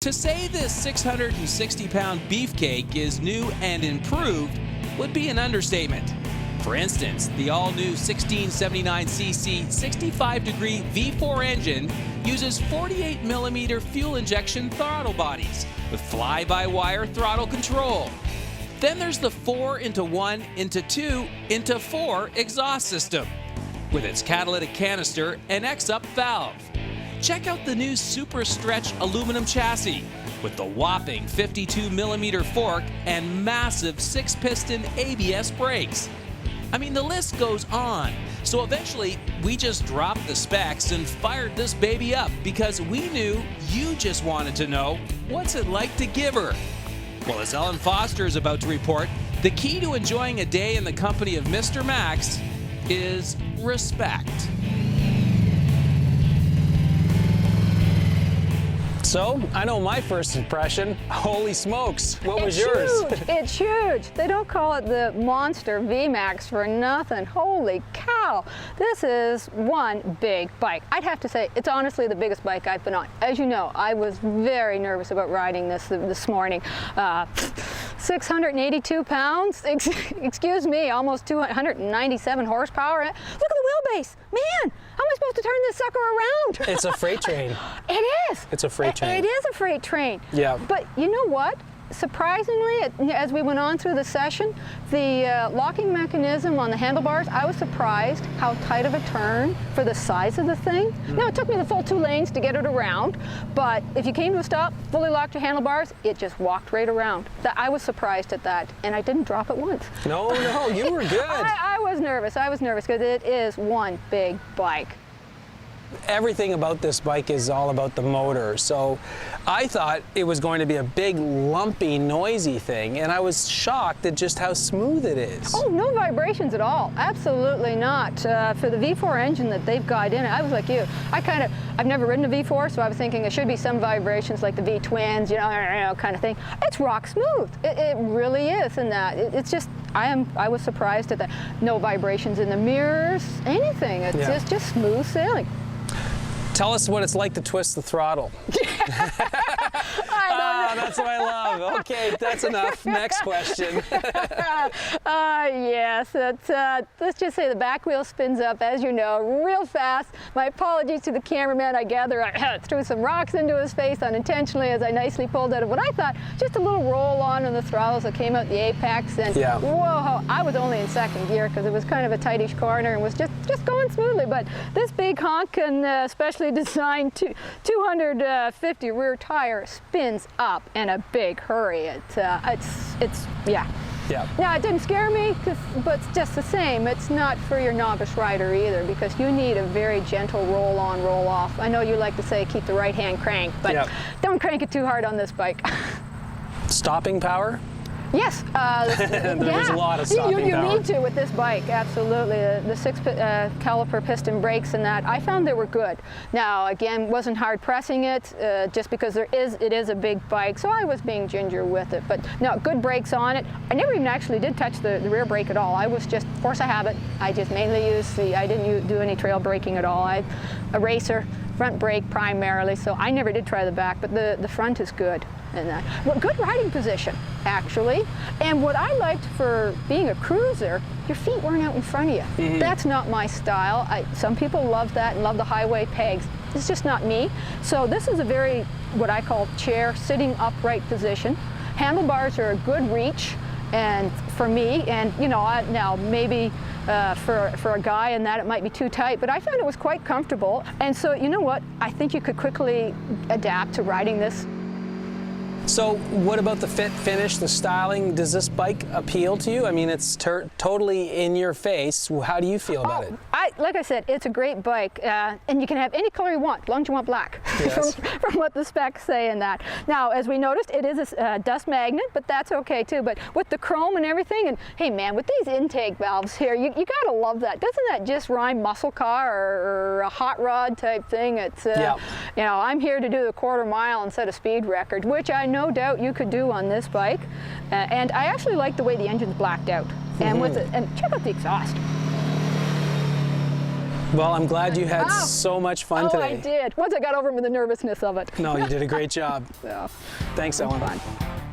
To say this 660-pound beefcake is new and improved would be an understatement. For instance, the all-new 1679cc 65-degree V4 engine uses 48mm fuel injection throttle bodies with fly-by-wire throttle control. Then there's the 4x1x2x4 exhaust system with its catalytic canister and X-up valve. Check out the new Super Stretch aluminum chassis with the whopping 52mm fork and massive 6-piston ABS brakes. I mean, the list goes on. So eventually, we just dropped the specs and fired this baby up because we knew you just wanted to know, what's it like to give her? Well, as Ellen Foster is about to report, the key to enjoying a day in the company of Mr. Max is respect. So, I know my first impression. Holy smokes, what was yours? It's huge. They don't call it the Monster VMAX for nothing. Holy cow. This is one big bike. I'd have to say it's honestly the biggest bike I've been on. As you know, I was very nervous about riding this morning. 682 pounds, excuse me, almost 297 horsepower. Look at the wheelbase. Man, how am I supposed to turn this sucker around? It's a freight train. It is. It's a freight train. It is a freight train. Yeah. But you know what? Surprisingly, as we went on through the session, the locking mechanism on the handlebars, I was surprised how tight of a turn for the size of the thing. Now, it took me the full 2 lanes to get it around, but if you came to a stop, fully locked your handlebars, it just walked right around. I was surprised at that, and I didn't drop it once. No, you were good. I was nervous because it is one big bike. Everything about this bike is all about the motor, so I thought it was going to be a big, lumpy, noisy thing, and I was shocked at just how smooth it is. Oh, no vibrations at all. Absolutely not. For the V4 engine that they've got in it, I was like you. I've never ridden a V4, so I was thinking there should be some vibrations like the V-twins, you know, kind of thing. It's rock smooth. It really is in that. It's just, I was surprised at that. No vibrations in the mirrors, anything. It's just smooth sailing. Tell us what it's like to twist the throttle. That's what I love. Okay, that's enough. Next question. Yes, let's just say the back wheel spins up, as you know, real fast. My apologies to the cameraman. I gather I threw some rocks into his face unintentionally as I nicely pulled out of what I thought just a little roll on the throttles that came out the apex. And yeah. Whoa, I was only in second gear because it was kind of a tightish corner and was just going smoothly. But this big honk and specially designed 250 rear tire spins up in a big hurry. Yeah. Now, it didn't scare me, but it's just the same. It's not for your novice rider either, because you need a very gentle roll on, roll off. I know you like to say keep the right hand cranked, but don't crank it too hard on this bike. Stopping power? Yes. There's a lot of stopping power. You need to with this bike, absolutely. The 6 caliper piston brakes and that, I found they were good. Now, again, wasn't hard pressing it, just because it is a big bike, so I was being ginger with it. But no, good brakes on it. I never even actually did touch the rear brake at all. I was just, force of habit, I just mainly used I didn't do any trail braking at all. I'm a racer, front brake primarily, so I never did try the back, but the front is good. And well, good riding position, actually. And what I liked for being a cruiser, your feet weren't out in front of you. Mm-hmm. That's not my style. Some people love that and love the highway pegs. It's just not me. So this is a very, what I call chair, sitting upright position. Handlebars are a good reach, and for me, and you know, now maybe for a guy and that it might be too tight, but I found it was quite comfortable. And so, you know what? I think you could quickly adapt to riding this. So what about the fit, finish, the styling? Does this bike appeal to you? I mean, it's totally in your face. How do you feel about it? Like I said, it's a great bike, and you can have any color you want, as long as you want black, yes. from what the specs say in that. Now, as we noticed, it is a dust magnet, but that's okay too. But with the chrome and everything, and hey man, with these intake valves here, you gotta love that. Doesn't that just rhyme muscle car or a hot rod type thing? It's, you know, I'm here to do the quarter-mile and set a speed record, which I no doubt you could do on this bike. And I actually like the way the engine's blacked out. And with it, and check out the exhaust. Well, I'm glad you had Wow. so much fun Oh, today. I did. Once I got over the nervousness of it. No, you did a great job. So, Thanks, it was Ellen. fun.